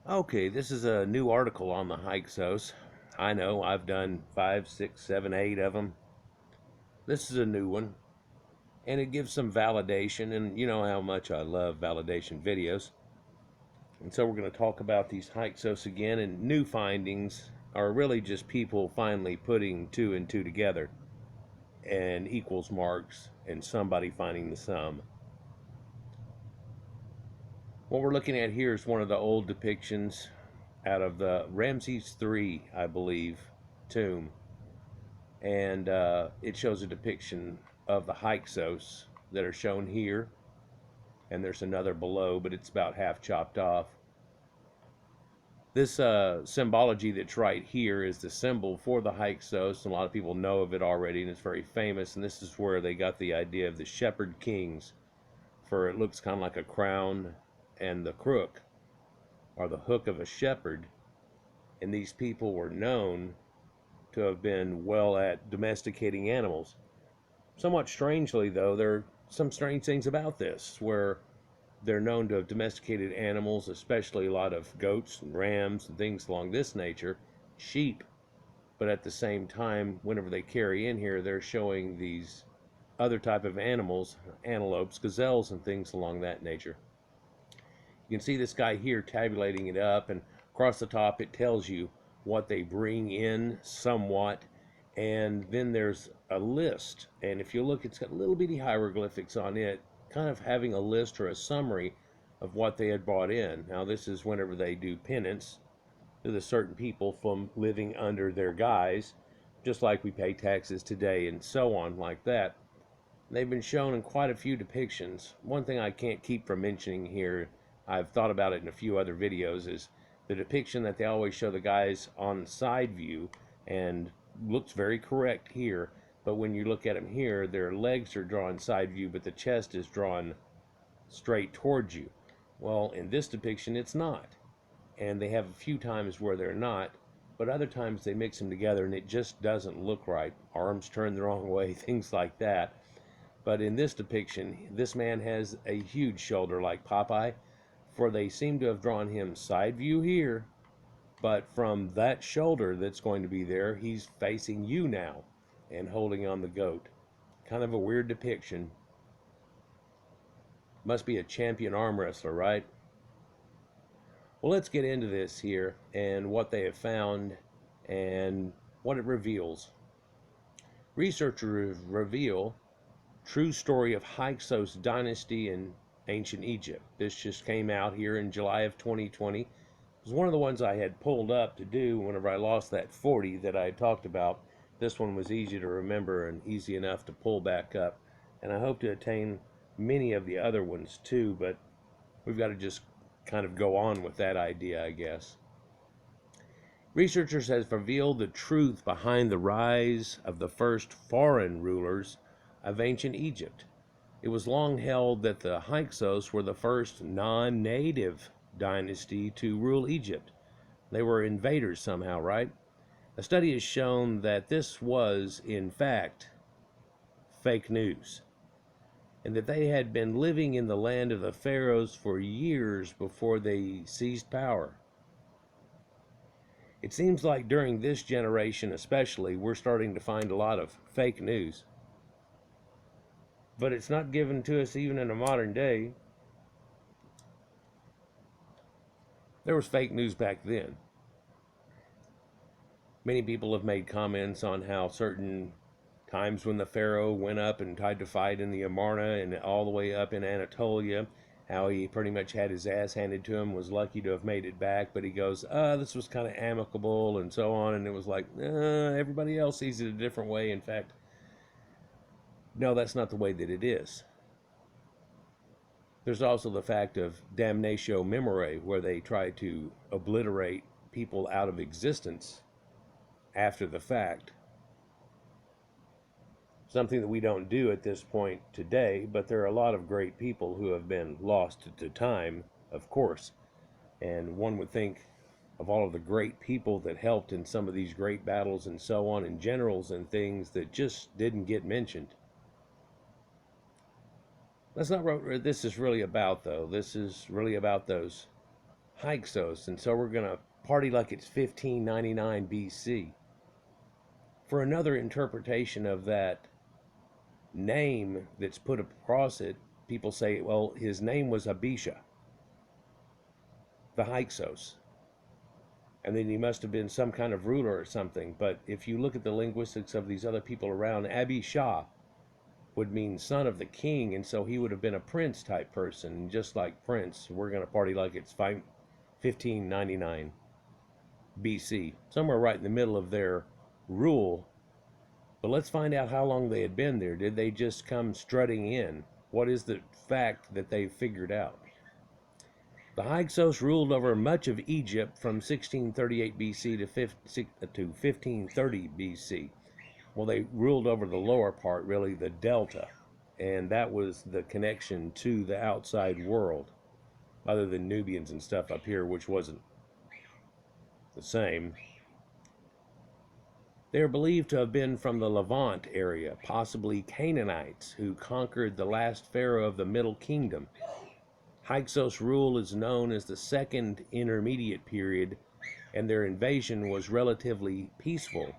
Okay, this is a new article on the Hyksos. I know I've done 5, 6, 7, 8 of them. This is a new one, and it gives some validation, and you know how much I love validation videos. And so we're going to talk about these Hyksos again, and new findings are really just people finally putting two and two together and equals marks and somebody finding the sum. What we're looking at here is one of the old depictions out of the Ramses III, I believe, tomb. And it shows a depiction of the Hyksos that are shown here. And there's another below, but it's about half chopped off. This symbology that's right here is the symbol for the Hyksos. A lot of people know of it already, and it's very famous. And this is where they got the idea of the shepherd kings, for it looks kind of like a crown and the crook or the hook of a shepherd. And these people were known to have been well at domesticating animals. Somewhat strangely, though, there are some strange things about this, where they're known to have domesticated animals, especially a lot of goats and rams and things along this nature, sheep, but at the same time, whenever they carry in here, they're showing these other type of animals, antelopes, gazelles, and things along that nature. You can see this guy here tabulating it up, and across the top it tells you what they bring in somewhat, and then there's a list, and if you look, it's got little bitty hieroglyphics on it, kind of having a list or a summary of what they had brought in. Now this is whenever they do penance to the certain people from living under their guise, just like we pay taxes today and so on like that. They've been shown in quite a few depictions. One thing I can't keep from mentioning here, I've thought about it in a few other videos, is the depiction that they always show the guys on side view, and looks very correct here, but when you look at them here, their legs are drawn side view, but the chest is drawn straight towards you. Well, in this depiction, it's not. And they have a few times where they're not, but other times they mix them together and it just doesn't look right. Arms turned the wrong way, things like that. But in this depiction, this man has a huge shoulder like Popeye, for they seem to have drawn him side view here, but from that shoulder that's going to be there, he's facing you now and holding on the goat. Kind of a weird depiction. Must be a champion arm wrestler, right? Well, let's get into this here and what they have found and what it reveals. Researchers reveal true story of Hyksos Dynasty in ancient Egypt. This just came out here in July of 2020. It was one of the ones I had pulled up to do whenever I lost that 40 that I talked about. This one was easy to remember and easy enough to pull back up. And I hope to attain many of the other ones too, but we've got to just kind of go on with that idea, I guess. Researchers have revealed the truth behind the rise of the first foreign rulers of ancient Egypt. It was long held that the Hyksos were the first non-native dynasty to rule Egypt. They were invaders somehow, right? A study has shown that this was, in fact, fake news, and that they had been living in the land of the pharaohs for years before they seized power. It seems like during this generation especially, we're starting to find a lot of fake news. But it's not given to us even in a modern day. There was fake news back then. Many people have made comments on how certain times when the pharaoh went up and tried to fight in the Amarna and all the way up in Anatolia, how he pretty much had his ass handed to him, was lucky to have made it back, but he goes, this was kind of amicable and so on, and it was like, everybody else sees it a different way. In fact, no, that's not the way that it is. There's also the fact of damnatio memoriae, where they try to obliterate people out of existence after the fact. Something that we don't do at this point today, but there are a lot of great people who have been lost to time, of course. And one would think of all of the great people that helped in some of these great battles and so on, and generals and things that just didn't get mentioned. That's not what this is really about, though. This is really about those Hyksos, and so we're going to party like it's 1599 BC. For another interpretation of that name that's put across it, people say, well, his name was Abisha, the Hyksos, and then he must have been some kind of ruler or something. But if you look at the linguistics of these other people around, Abisha would mean son of the king, and so he would have been a prince type person. And just like Prince, we're going to party like it's 1599 BC, somewhere right in the middle of their rule. But let's find out how long they had been there. Did they just come strutting in? What is the fact that they figured out? The Hyksos ruled over much of Egypt from 1638 BC to 1530 BC. Well, they ruled over the lower part, really the delta, and that was the connection to the outside world, other than Nubians and stuff up here, which wasn't the same. They are believed to have been from the Levant area, possibly Canaanites, who conquered the last pharaoh of the Middle Kingdom. Hyksos rule is known as the Second Intermediate Period, and their invasion was relatively peaceful,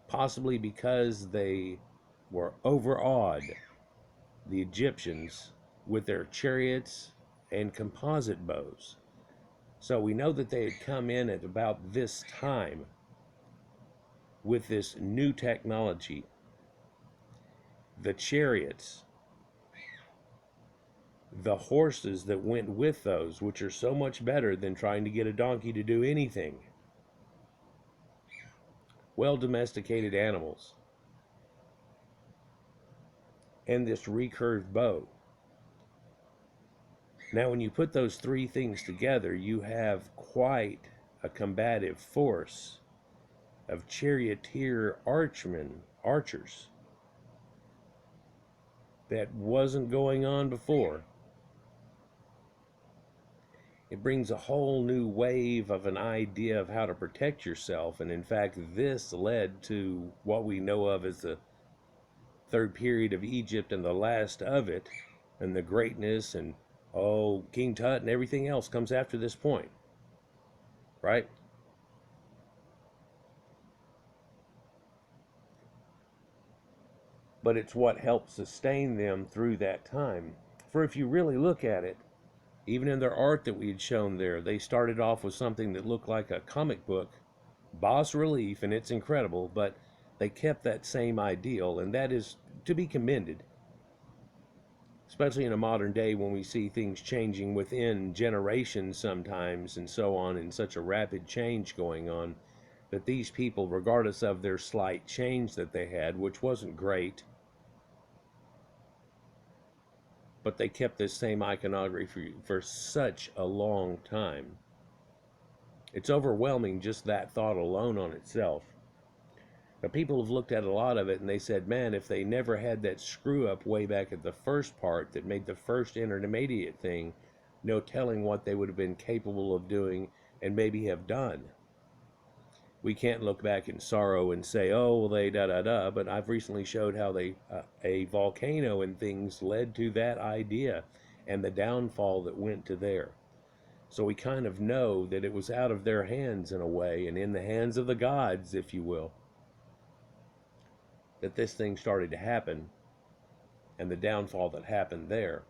possibly because they were overawed, the Egyptians, with their chariots and composite bows. So we know that they had come in at about this time with this new technology. The chariots, the horses that went with those, which are so much better than trying to get a donkey to do anything. Well domesticated animals. And this recurve bow. Now, when you put those three things together, you have quite a combative force of charioteer archers that wasn't going on before. It brings a whole new wave of an idea of how to protect yourself, and in fact this led to what we know of as the third period of Egypt and the last of it, and the greatness and King Tut and everything else comes after this point, right? But it's what helped sustain them through that time. For if you really look at it, even in their art that we had shown there, they started off with something that looked like a comic book, bas relief, and it's incredible, but they kept that same ideal, and that is to be commended. Especially in a modern day when we see things changing within generations sometimes and so on, and such a rapid change going on, that these people, regardless of their slight change that they had, which wasn't great, but they kept this same iconography for such a long time. It's overwhelming, just that thought alone on itself. But people have looked at a lot of it and they said, man, if they never had that screw up way back at the first part that made the first intermediate thing, no telling what they would have been capable of doing and maybe have done. We can't look back in sorrow and say, oh, well, they da-da-da, but I've recently showed how a volcano and things led to that idea and the downfall that went to there. So we kind of know that it was out of their hands in a way, and in the hands of the gods, if you will, that this thing started to happen and the downfall that happened there.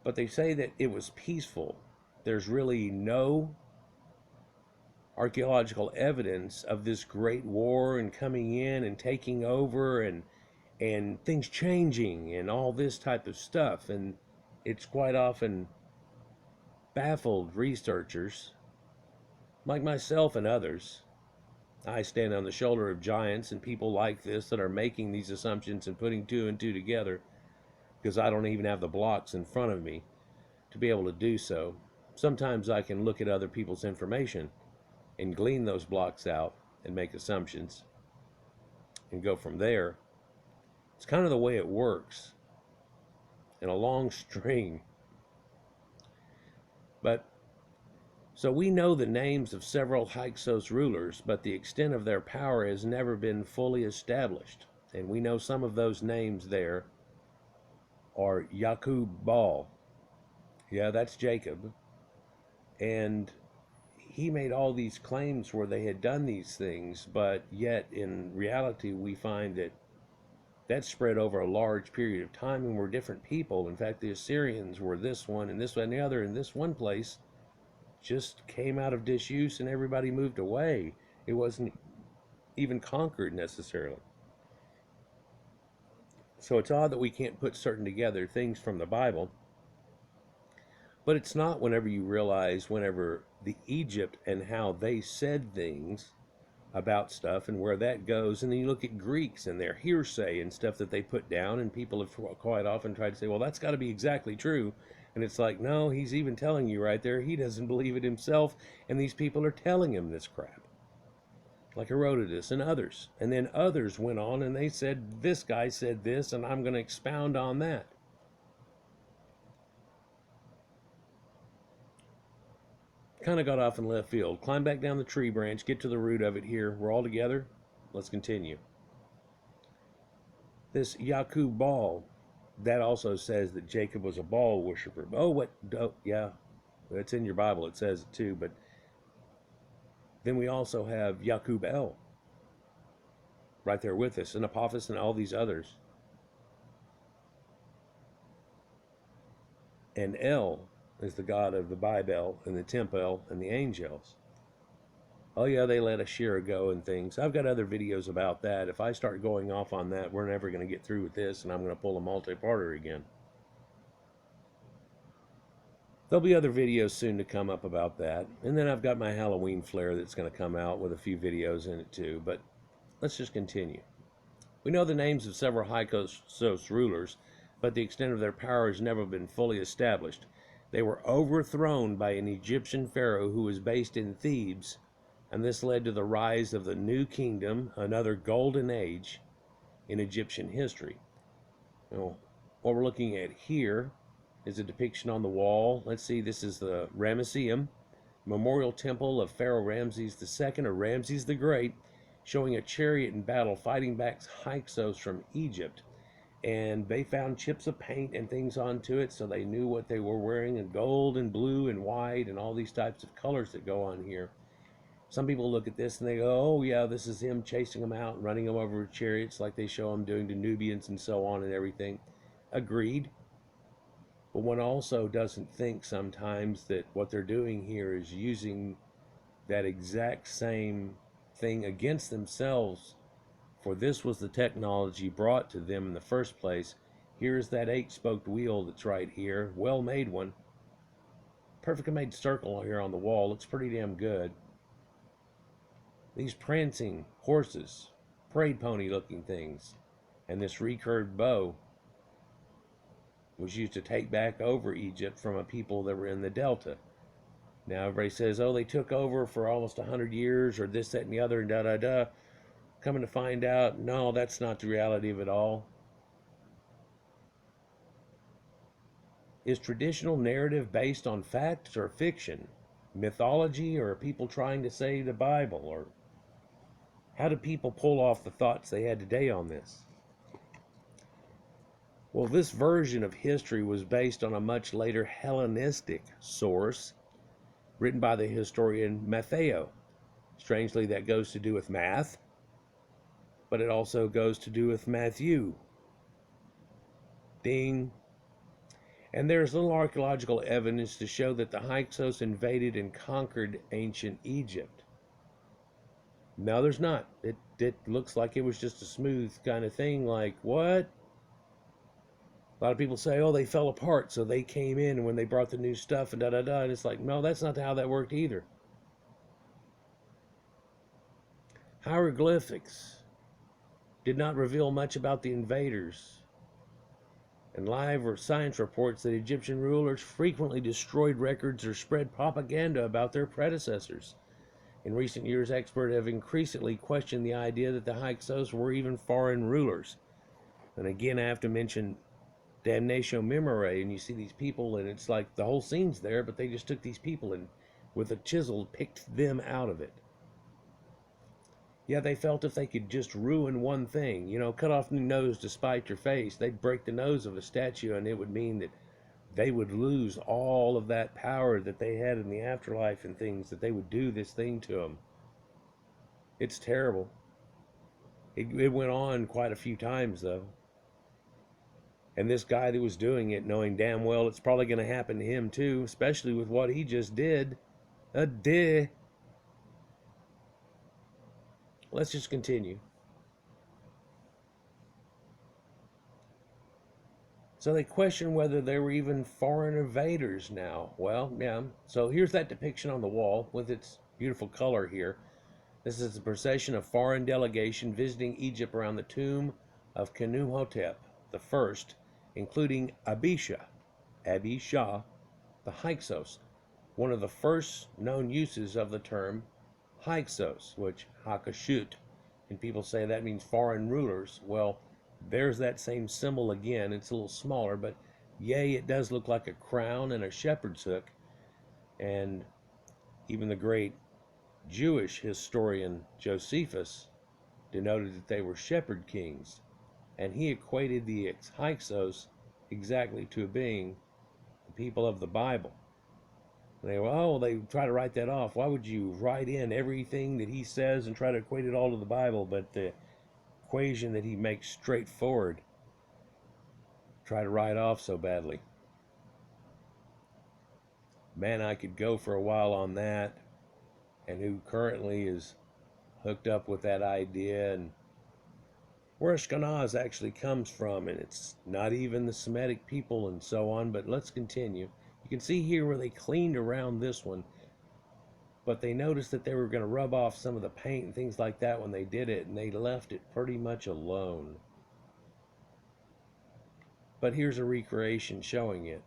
But they say that it was peaceful. There's really no archaeological evidence of this great war and coming in and taking over and things changing and all this type of stuff. And it's quite often baffled researchers like myself and others. I stand on the shoulder of giants and people like this that are making these assumptions and putting two and two together, because I don't even have the blocks in front of me to be able to do so. Sometimes I can look at other people's information and glean those blocks out and make assumptions and go from there. It's kind of the way it works in a long string. But so we know the names of several Hyksos rulers, but the extent of their power has never been fully established. And we know some of those names there are Yakub Baal. Yeah, that's Jacob. And he made all these claims where they had done these things, but yet in reality we find that that spread over a large period of time and were different people. In fact, the Assyrians were this one and this one and the other, and this one place just came out of disuse and everybody moved away. It wasn't even conquered necessarily. So it's odd that we can't put certain together things from the Bible, but it's not whenever you realize whenever the Egypt and how they said things about stuff and where that goes, and then you look at Greeks and their hearsay and stuff that they put down, and people have quite often tried to say, well, that's got to be exactly true, and it's like, no, he's even telling you right there he doesn't believe it himself, and these people are telling him this crap, like Herodotus and others. And then others went on and they said, this guy said this, and I'm going to expound on that. Kind of got off in left field. Climb back down the tree branch, get to the root of it here. We're all together. Let's continue. This Yakub Baal, that also says that Jacob was a Baal worshiper. Oh, what? Oh, yeah, it's in your Bible. It says it too. But then we also have Yakub El right there with us, and Apophis and all these others. And El is the god of the Bible and the temple and the angels. Oh yeah, they let Ashira go and things. I've got other videos about that. If I start going off on that, we're never going to get through with this, and I'm going to pull a multi-parter again. There'll be other videos soon to come up about that. And then I've got my Halloween flare that's going to come out with a few videos in it too. But let's just continue. We know the names of several Hyksos rulers, but the extent of their power has never been fully established. They were overthrown by an Egyptian pharaoh who was based in Thebes, and this led to the rise of the New Kingdom, another golden age in Egyptian history. Now, what we're looking at here is a depiction on the wall. Let's see, this is the Ramesseum, memorial temple of Pharaoh Ramses II, or Ramses the Great, showing a chariot in battle fighting back Hyksos from Egypt. And they found chips of paint and things onto it, so they knew what they were wearing, and gold and blue and white and all these types of colors that go on here. Some people look at this and they go, oh yeah, this is him chasing them out and running them over with chariots like they show him doing to Nubians and so on and everything. Agreed. But one also doesn't think sometimes that what they're doing here is using that exact same thing against themselves, for this was the technology brought to them in the first place. Here's that 8-spoked wheel that's right here, well made one. Perfectly made circle here on the wall, looks pretty damn good. These prancing horses, parade pony looking things, and this recurved bow was used to take back over Egypt from a people that were in the Delta. Now everybody says, oh, they took over for almost 100 years, or this, that, and the other, and da-da-da. Coming to find out, no, that's not the reality of it all. Is traditional narrative based on facts or fiction? Mythology, or are people trying to say the Bible? Or how do people pull off the thoughts they had today on this? Well, this version of history was based on a much later Hellenistic source written by the historian Matthew. Strangely, that goes to do with math, but it also goes to do with Matthew. Ding. And there's little archaeological evidence to show that the Hyksos invaded and conquered ancient Egypt. No, there's not. It looks like it was just a smooth kind of thing, like, what? A lot of people say, oh, they fell apart, so they came in when they brought the new stuff and da-da-da, and it's like, no, that's not how that worked either. Hieroglyphics did not reveal much about the invaders, and live or science reports that Egyptian rulers frequently destroyed records or spread propaganda about their predecessors. In recent years, experts have increasingly questioned the idea that the Hyksos were even foreign rulers. And again, I have to mention Damnatio Memoriae, and you see these people, and it's like the whole scene's there, but they just took these people and with a chisel picked them out of it. Yeah, they felt if they could just ruin one thing, cut off the nose to spite your face, they'd break the nose of a statue, and it would mean that they would lose all of that power that they had in the afterlife and things, that they would do this thing to them. It's terrible. It went on quite a few times, though. And this guy that was doing it, knowing damn well it's probably going to happen to him too, especially with what he just did. Let's just continue. So they question whether there were even foreign invaders now. Well, yeah. So here's that depiction on the wall with its beautiful color here. This is a procession of foreign delegation visiting Egypt around the tomb of Khnumhotep I, including Abisha, the Hyksos, one of the first known uses of the term Hyksos, which Hakashut, and people say that means foreign rulers. Well, there's that same symbol again. It's a little smaller, but yay, it does look like a crown and a shepherd's hook. And even the great Jewish historian Josephus denoted that they were shepherd kings, and he equated the Hyksos exactly to being the people of the Bible. And they try to write that off. Why would you write in everything that he says and try to equate it all to the Bible, but the equation that he makes straightforward, try to write off so badly? Man, I could go for a while on that, and who currently is hooked up with that idea and where Ashkenaz actually comes from, and it's not even the Semitic people and so on. But let's continue. You can see here where they cleaned around this one, but they noticed that they were going to rub off some of the paint and things like that when they did it, and they left it pretty much alone. But here's a recreation showing it.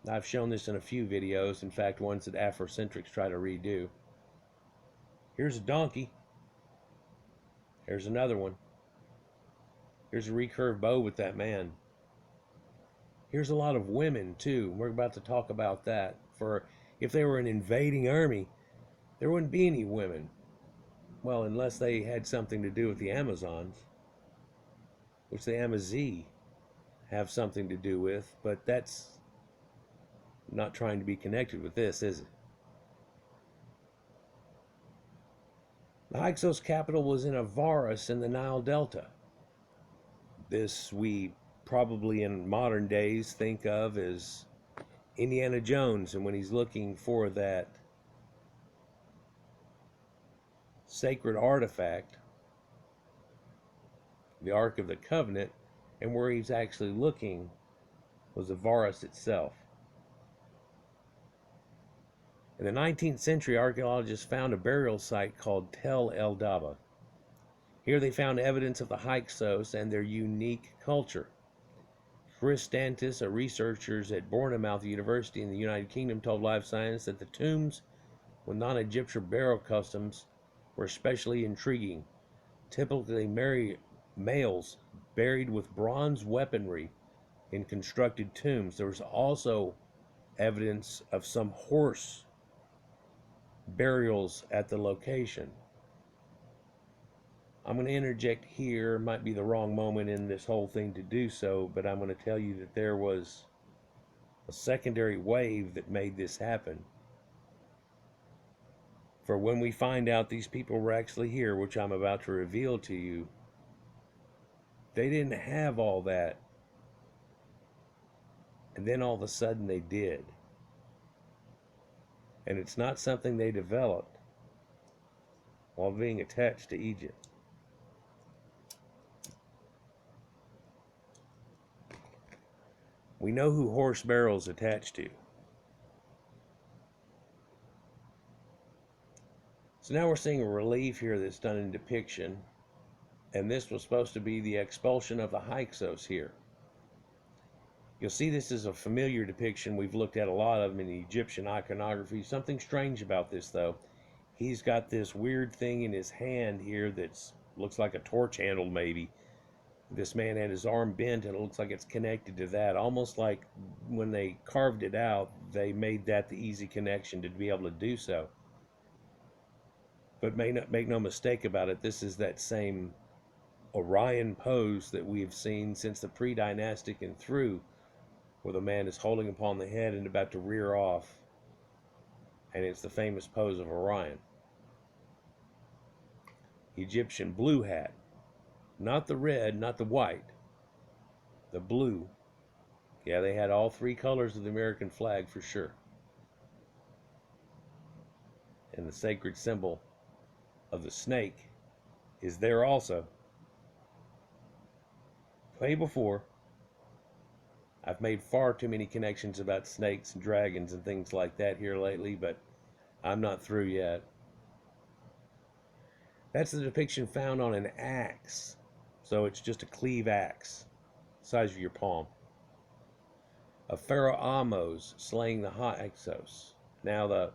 I've shown this in a few videos, in fact ones that Afrocentrics try to redo. Here's a donkey. Here's another one. Here's a recurve bow with that man. Here's a lot of women too. We're about to talk about that. For if they were an invading army, there wouldn't be any women. Well, unless they had something to do with the Amazons, which the Amazigh have something to do with, but that's not trying to be connected with this, is it? The Hyksos capital was in Avaris in the Nile Delta. This we probably in modern days think of as Indiana Jones, and when he's looking for that sacred artifact, the Ark of the Covenant, and where he's actually looking was Avaris itself. In the 19th century, archaeologists found a burial site called Teledabba. Here they found evidence of the Hyksos and their unique culture. Chris Stantis, a researcher at Bournemouth University in the United Kingdom, told Live Science that the tombs with non-Egyptian burial customs were especially intriguing. Typically, males buried with bronze weaponry in constructed tombs. There was also evidence of some horse burials at the location. I'm going to interject here, might be the wrong moment in this whole thing to do so, but I'm going to tell you that there was a secondary wave that made this happen. For when we find out these people were actually here, which I'm about to reveal to you, they didn't have all that. And then all of a sudden they did. And it's not something they developed while being attached to Egypt. We know who horse barrels attached to. So now we're seeing a relief here that's done in depiction, and this was supposed to be the expulsion of the Hyksos here. You'll see this is a familiar depiction. We've looked at a lot of them in the Egyptian iconography. Something strange about this though. He's got this weird thing in his hand here that looks like a torch handle maybe. This man had his arm bent and it looks like it's connected to that. Almost like when they carved it out, they made that the easy connection to be able to do so. But make no mistake about it, this is that same Orion pose that we've seen since the pre-dynastic and through, where the man is holding upon the head and about to rear off, and it's the famous pose of Orion. Egyptian blue hat, not the red, not the white, the blue. Yeah, they had all three colors of the American flag for sure. And the sacred symbol of the snake is there also. Way before. I've made far too many connections about snakes and dragons and things like that here lately, but I'm not through yet. That's the depiction found on an axe. So it's just a cleave axe, size of your palm. Of Pharaoh Ahmose slaying the Hyksos. Now,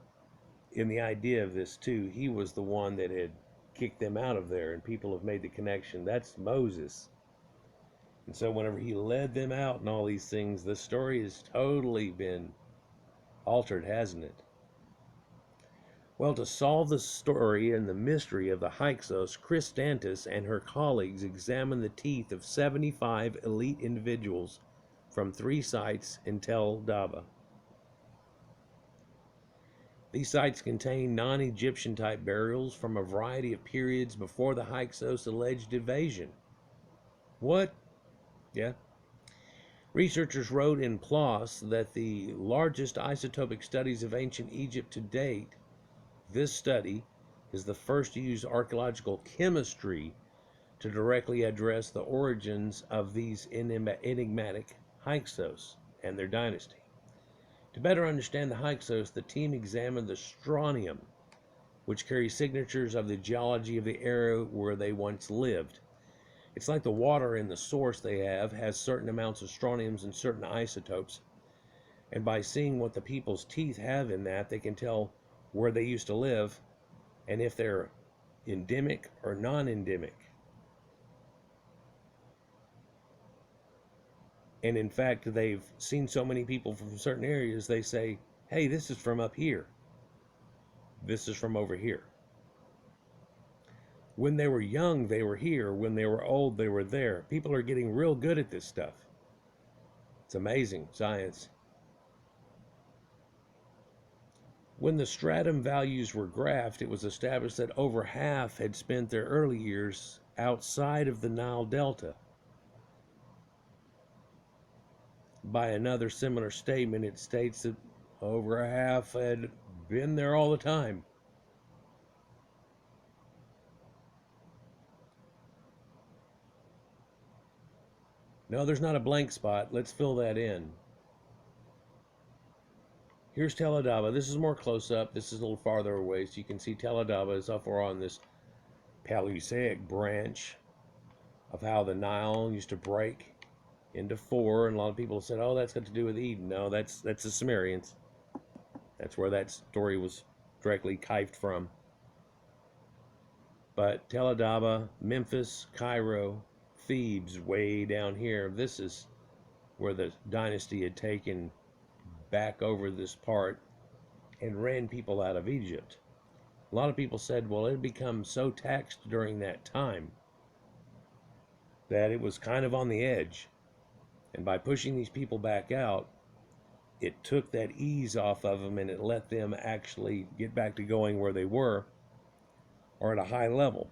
in the idea of this too, he was the one that had kicked them out of there, and people have made the connection. That's Moses. And so whenever he led them out and all these things, the story has totally been altered, hasn't it? Well, to solve the story and the mystery of the Hyksos, Christantis and her colleagues examined the teeth of 75 elite individuals from 3 sites in Teledabba. These sites contain non-Egyptian type burials from a variety of periods before the Hyksos' alleged invasion. What? Yeah. Researchers wrote in PLOS that the largest isotopic studies of ancient Egypt to date, this study is the first to use archaeological chemistry to directly address the origins of these enigmatic Hyksos and their dynasty. To better understand the Hyksos, the team examined the strontium, which carries signatures of the geology of the area where they once lived. It's like the water in the source they have has certain amounts of strontiums and certain isotopes. And by seeing what the people's teeth have in that, they can tell where they used to live and if they're endemic or non-endemic. And in fact, they've seen so many people from certain areas, they say, hey, this is from up here. This is from over here. When they were young, they were here. When they were old, they were there. People are getting real good at this stuff. It's amazing, science. When the stratum values were graphed, it was established that over half had spent their early years outside of the Nile Delta. By another similar statement, it states that over half had been there all the time. No, there's not a blank spot. Let's fill that in. Here's Teledabba. This is more close up. This is a little farther away, so you can see Teledabba is up on this Paleozoic branch of how the Nile used to break into 4, and a lot of people said, oh, that's got to do with Eden. No, that's the Sumerians. That's where that story was directly kifed from. But Teledabba, Memphis, Cairo, Thebes, way down here, this is where the dynasty had taken back over this part and ran people out of Egypt. A lot of people said, well, it had become so taxed during that time that it was kind of on the edge. And by pushing these people back out, it took that ease off of them and it let them actually get back to going where they were or at a high level.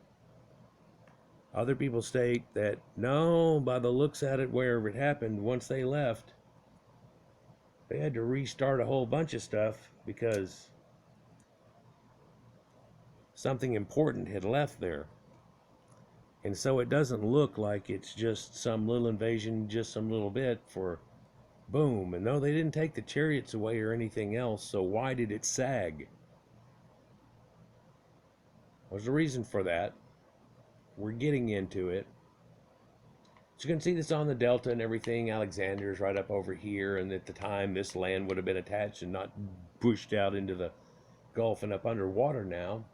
Other people state that, no, by the looks at it, wherever it happened, once they left, they had to restart a whole bunch of stuff because something important had left there. And so it doesn't look like it's just some little invasion, just some little bit for boom. And no, they didn't take the chariots away or anything else, so why did it sag? There's a reason for that. We're getting into it. So you can see this on the delta and everything. Alexander's right up over here, and at the time this land would have been attached and not pushed out into the Gulf and up underwater now.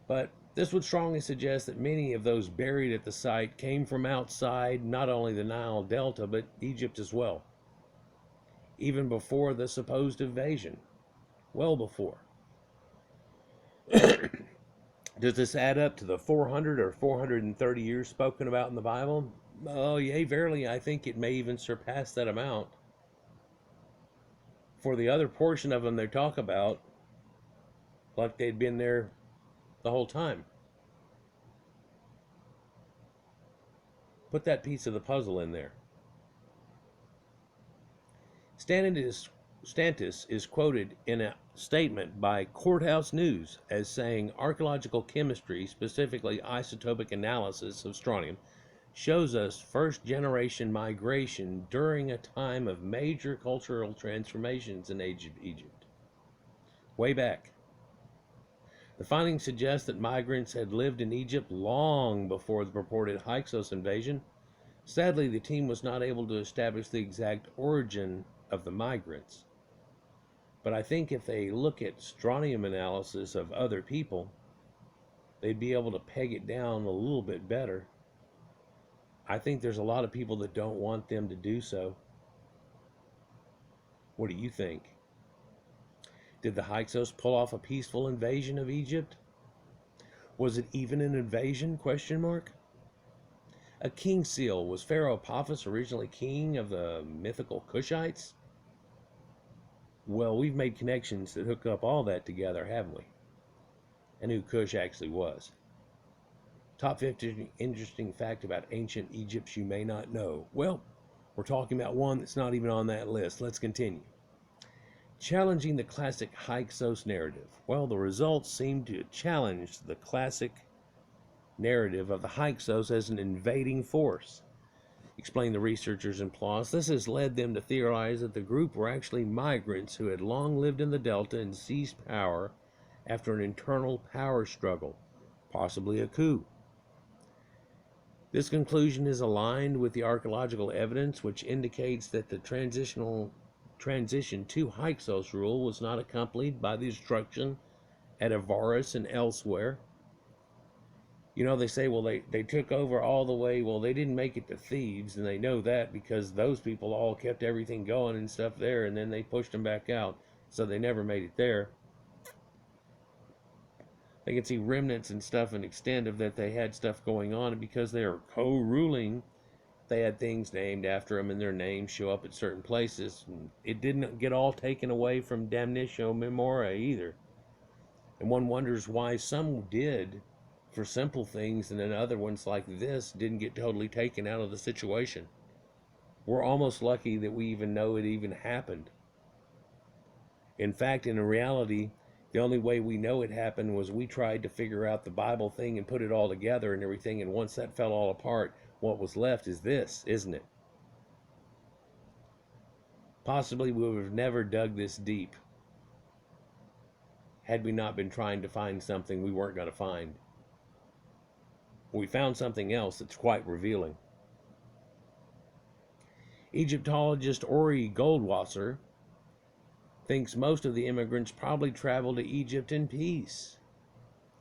But this would strongly suggest that many of those buried at the site came from outside not only the Nile Delta, but Egypt as well. Even before the supposed invasion. Well before. Does this add up to the 400 or 430 years spoken about in the Bible? Oh, yea, verily, I think it may even surpass that amount. For the other portion of them they talk about, like they'd been there the whole time. Put that piece of the puzzle in there. Stantis is quoted in a statement by Courthouse News as saying archaeological chemistry, specifically isotopic analysis of strontium, shows us first generation migration during a time of major cultural transformations in Egypt. Way back. The findings suggest that migrants had lived in Egypt long before the purported Hyksos invasion. Sadly, the team was not able to establish the exact origin of the migrants. But I think if they look at strontium analysis of other people, they'd be able to peg it down a little bit better. I think there's a lot of people that don't want them to do so. What do you think? Did the Hyksos pull off a peaceful invasion of Egypt? Was it even an invasion? Question mark. A king seal. Was Pharaoh Apophis originally king of the mythical Cushites? Well, we've made connections that hook up all that together, haven't we? And who Cush actually was. Top 50 interesting fact about ancient Egypt you may not know. Well, we're talking about one that's not even on that list. Let's continue. Challenging the classic Hyksos narrative. Well, the results seem to challenge the classic narrative of the Hyksos as an invading force. Explain the researchers in PLOS. This has led them to theorize that the group were actually migrants who had long lived in the Delta and seized power after an internal power struggle, possibly a coup. This conclusion is aligned with the archaeological evidence, which indicates that the transition to Hyksos rule was not accompanied by the destruction at Avaris and elsewhere. You know, they say, well, they took over all the way. Well, they didn't make it to Thebes, and they know that because those people all kept everything going and stuff there, and then they pushed them back out, so they never made it there. They can see remnants and stuff and extent of that they had stuff going on, and because they are co-ruling, they had things named after them, and their names show up at certain places. And it didn't get all taken away from damnatio memoriae either. And one wonders why some did for simple things, and then other ones like this didn't get totally taken out of the situation. We're almost lucky that we even know it even happened. In fact, in reality, the only way we know it happened was we tried to figure out the Bible thing and put it all together and everything, and once that fell all apart, what was left is this, isn't it? Possibly we would have never dug this deep had we not been trying to find something we weren't going to find. We found something else that's quite revealing. Egyptologist Ori Goldwasser thinks most of the immigrants probably traveled to Egypt in peace.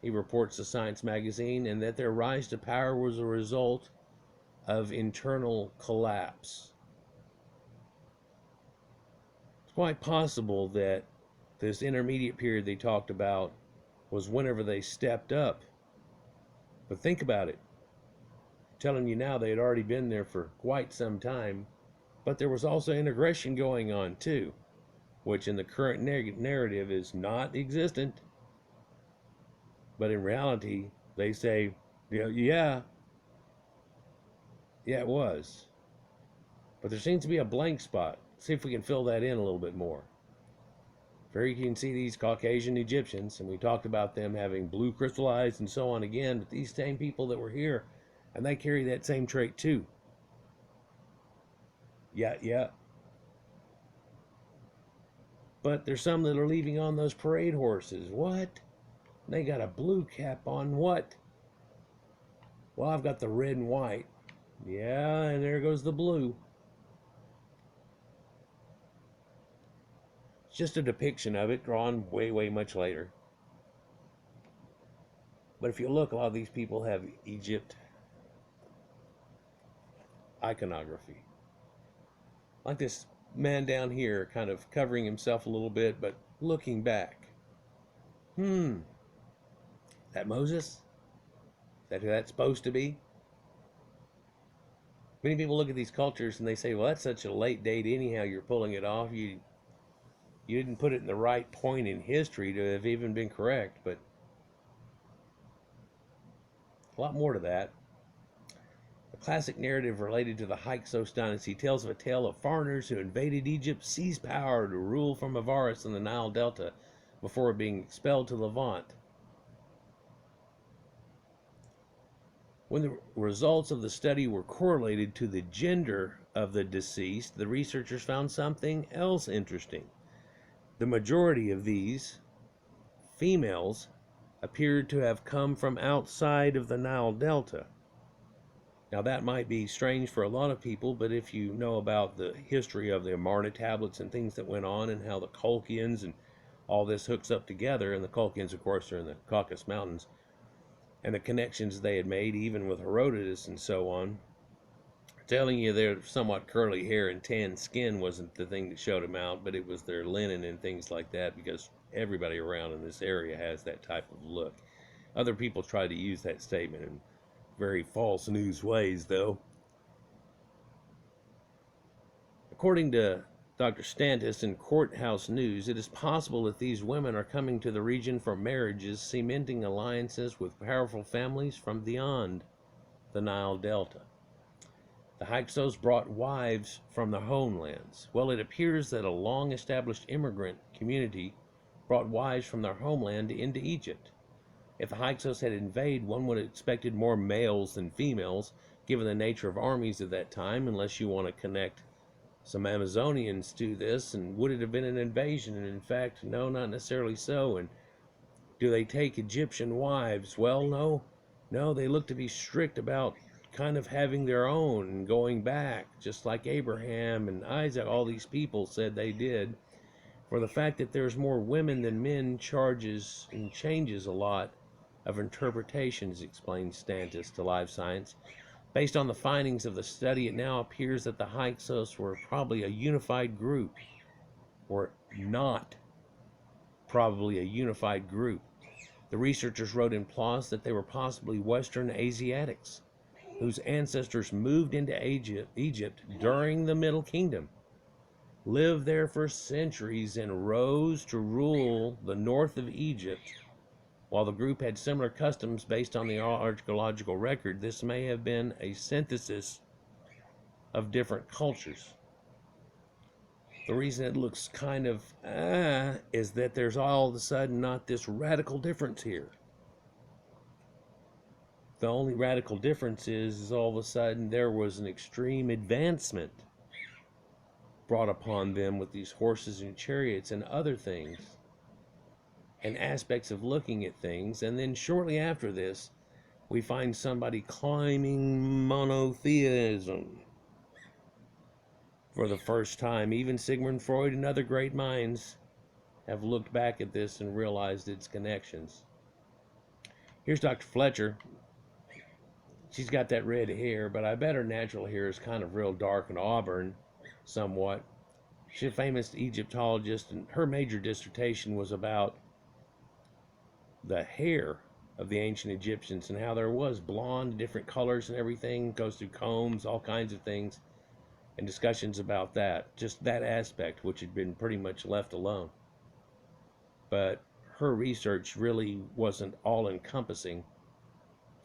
He reports to Science magazine, and that their rise to power was a result of internal collapse. It's quite possible that this intermediate period they talked about was whenever they stepped up. But think about it. I'm telling you now, they had already been there for quite some time, but there was also integration going on too, which in the current narrative is not existent. But in reality, they say, yeah, it was. But there seems to be a blank spot. See if we can fill that in a little bit more. Here you can see these Caucasian Egyptians, and we talked about them having blue crystal eyes and so on again, but these same people that were here, and they carry that same trait too. Yeah. But there's some that are leaving on those parade horses. What? They got a blue cap on. What? Well, I've got the red and white. Yeah, and there goes the blue. It's just a depiction of it, drawn way much later. But if you look, a lot of these people have Egypt iconography. Like this man down here, kind of covering himself a little bit, but looking back. Is that Moses? Is that who that's supposed to be? Many people look at these cultures and they say, well, that's such a late date anyhow, you're pulling it off. You didn't put it in the right point in history to have even been correct, but a lot more to that. The classic narrative related to the Hyksos Dynasty tells of a tale of foreigners who invaded Egypt, seized power to rule from Avaris in the Nile Delta before being expelled to Levant. When the results of the study were correlated to the gender of the deceased, the researchers found something else interesting. The majority of these females appeared to have come from outside of the Nile Delta. Now, that might be strange for a lot of people, but if you know about the history of the Amarna tablets and things that went on and how the Colchians and all this hooks up together, and the Colchians, of course, are in the Caucasus Mountains, and the connections they had made, even with Herodotus and so on, telling you their somewhat curly hair and tan skin wasn't the thing that showed them out, but it was their linen and things like that, because everybody around in this area has that type of look. Other people try to use that statement in very false news ways, though. According to Dr. Stantis in Courthouse News, it is possible that these women are coming to the region for marriages, cementing alliances with powerful families from beyond the Nile Delta. The Hyksos brought wives from their homelands. Well, it appears that a long-established immigrant community brought wives from their homeland into Egypt. If the Hyksos had invaded, one would have expected more males than females, given the nature of armies at that time, unless you want to connect some Amazonians to this. And would it have been an invasion? And in fact, no, not necessarily so. And do they take Egyptian wives? Well, no, they look to be strict about kind of having their own and going back, just like Abraham and Isaac, all these people said they did. For the fact that there's more women than men charges and changes a lot of interpretations, explains Stantis to Live Science. Based on the findings of the study, it now appears that the Hyksos were probably a unified group, or not probably a unified group. The researchers wrote in PLOS that they were possibly Western Asiatics, whose ancestors moved into Egypt during the Middle Kingdom, lived there for centuries, and rose to rule the north of Egypt. While the group had similar customs based on the archaeological record, this may have been a synthesis of different cultures. The reason it looks kind of is that there's all of a sudden not this radical difference here. The only radical difference is all of a sudden there was an extreme advancement brought upon them with these horses and chariots and other things and aspects of looking at things. And then shortly after this, we find somebody climbing monotheism for the first time. Even Sigmund Freud and other great minds have looked back at this and realized its connections. Here's Dr. Fletcher. She's got that red hair, but I bet her natural hair is kind of real dark and auburn somewhat. She's a famous Egyptologist, and her major dissertation was about the hair of the ancient Egyptians and how there was blonde, different colors and everything, goes through combs, all kinds of things, and discussions about that, just that aspect, which had been pretty much left alone. But her research really wasn't all encompassing,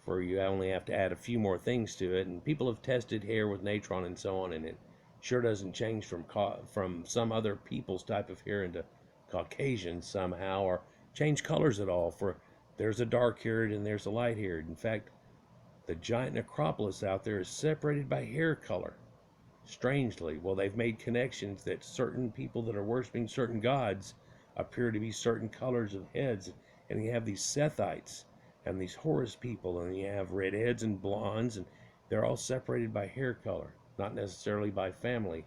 for you only have to add a few more things to it, and people have tested hair with natron and so on, and it sure doesn't change from some other people's type of hair into Caucasian somehow, or change colors at all. For there's a dark-haired and there's a light-haired. In fact, the giant necropolis out there is separated by hair color. Strangely, well, they've made connections that certain people that are worshiping certain gods appear to be certain colors of heads, and you have these Sethites and these Horus people, and you have redheads and blondes, and they're all separated by hair color, not necessarily by family,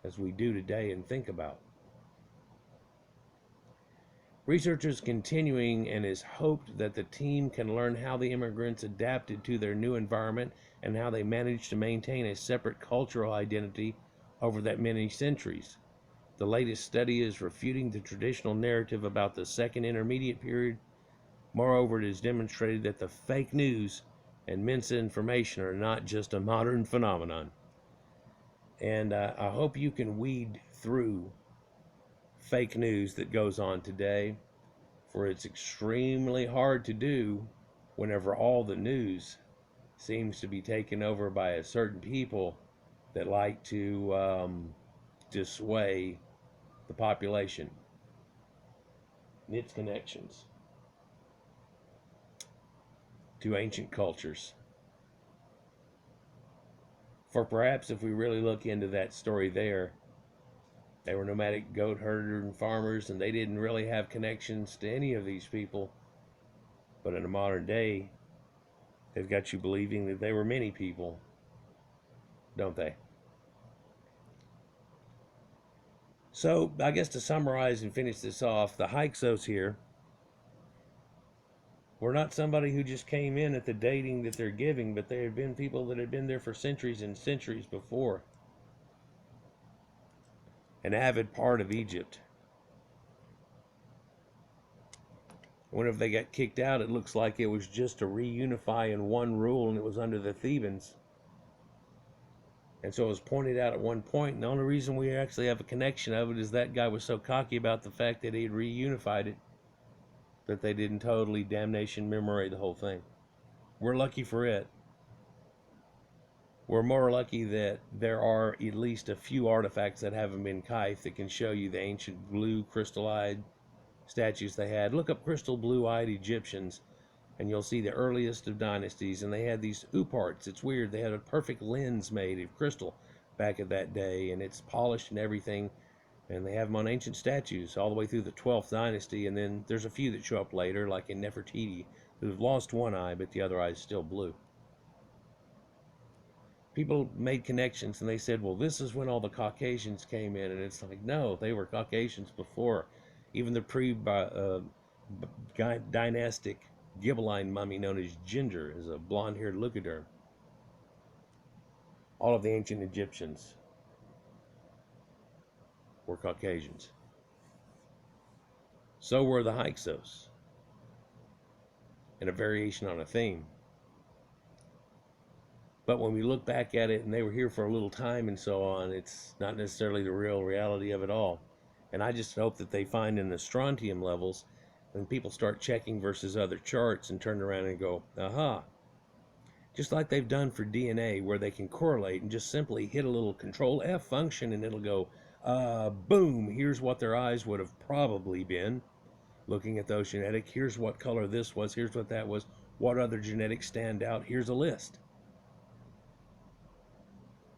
as we do today and think about. Researchers continuing, and is hoped that the team can learn how the immigrants adapted to their new environment and how they managed to maintain a separate cultural identity over that many centuries. The latest study is refuting the traditional narrative about the Second Intermediate Period. Moreover, it has demonstrated that the fake news and misinformation are not just a modern phenomenon. And I hope you can weed through fake news that goes on today, for it's extremely hard to do whenever all the news seems to be taken over by a certain people that like to dissuade the population and its connections to ancient cultures. For perhaps if we really look into that story there, they were nomadic goat herders and farmers, and they didn't really have connections to any of these people. But in a modern day, they've got you believing that they were many people, don't they? So, I guess to summarize and finish this off, the Hyksos here were not somebody who just came in at the dating that they're giving, but they had been people that had been there for centuries and centuries before. An avid part of Egypt. Whenever they got kicked out, it looks like it was just to reunify in one rule, and it was under the Thebans. And so it was pointed out at one point, and the only reason we actually have a connection of it is that guy was so cocky about the fact that he had reunified it that they didn't totally damnation commemorate the whole thing. We're lucky for it. We're more lucky that there are at least a few artifacts that haven't been kithed that can show you the ancient blue crystal-eyed statues they had. Look up crystal blue-eyed Egyptians, and you'll see the earliest of dynasties, and they had these ooparts. It's weird. They had a perfect lens made of crystal back at that day, and it's polished and everything, and they have them on ancient statues all the way through the 12th dynasty, and then there's a few that show up later, like in Nefertiti, who've lost one eye, but the other eye is still blue. People made connections, and they said, well, this is when all the Caucasians came in, and it's like, no, they were Caucasians before. Even the pre-dynastic Gibelline mummy known as Ginger is a blonde-haired Lucidaire. All of the ancient Egyptians were Caucasians. So were the Hyksos, and a variation on a theme. But when we look back at it, and they were here for a little time and so on, it's not necessarily the real reality of it all. And I just hope that they find in the strontium levels, when people start checking versus other charts and turn around and go, aha, just like they've done for DNA, where they can correlate and just simply hit a little Control F function and it'll go, boom, here's what their eyes would have probably been. Looking at those genetic, here's what color this was, here's what that was, what other genetics stand out, here's a list.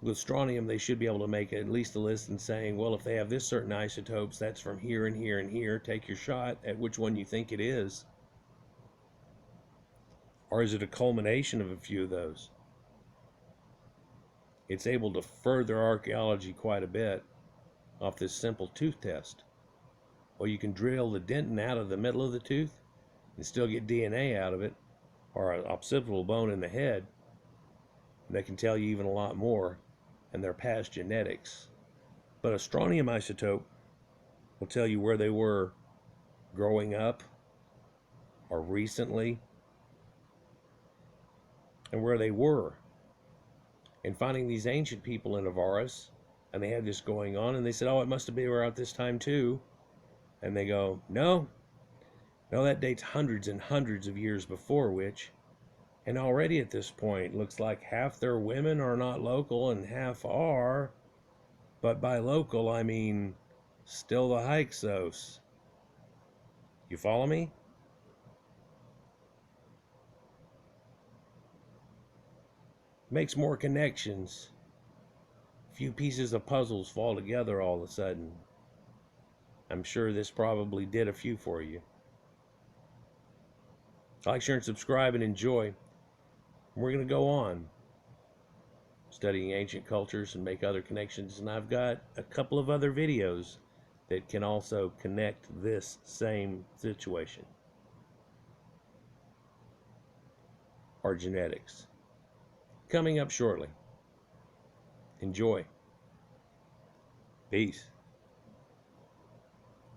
With strontium, they should be able to make at least a list and saying, well, if they have this certain isotopes, that's from here and here and here, take your shot at which one you think it is. Or is it a culmination of a few of those? It's able to further archaeology quite a bit off this simple tooth test. Well, you can drill the dentin out of the middle of the tooth and still get DNA out of it, or an occipital bone in the head. And they can tell you even a lot more and their past genetics. But a strontium isotope will tell you where they were growing up or recently, and where they were. And finding these ancient people in Avaris, and they had this going on, and they said, oh, it must have been around this time too. And they go, no, that dates hundreds and hundreds of years before which. And already at this point, looks like half their women are not local and half are. But by local, I mean still the Hyksos. You follow me? Makes more connections. Few pieces of puzzles fall together all of a sudden. I'm sure this probably did a few for you. Like, share, and subscribe, and enjoy. We're going to go on studying ancient cultures and make other connections, and I've got a couple of other videos that can also connect this same situation. Our genetics. Coming up shortly. Enjoy. Peace.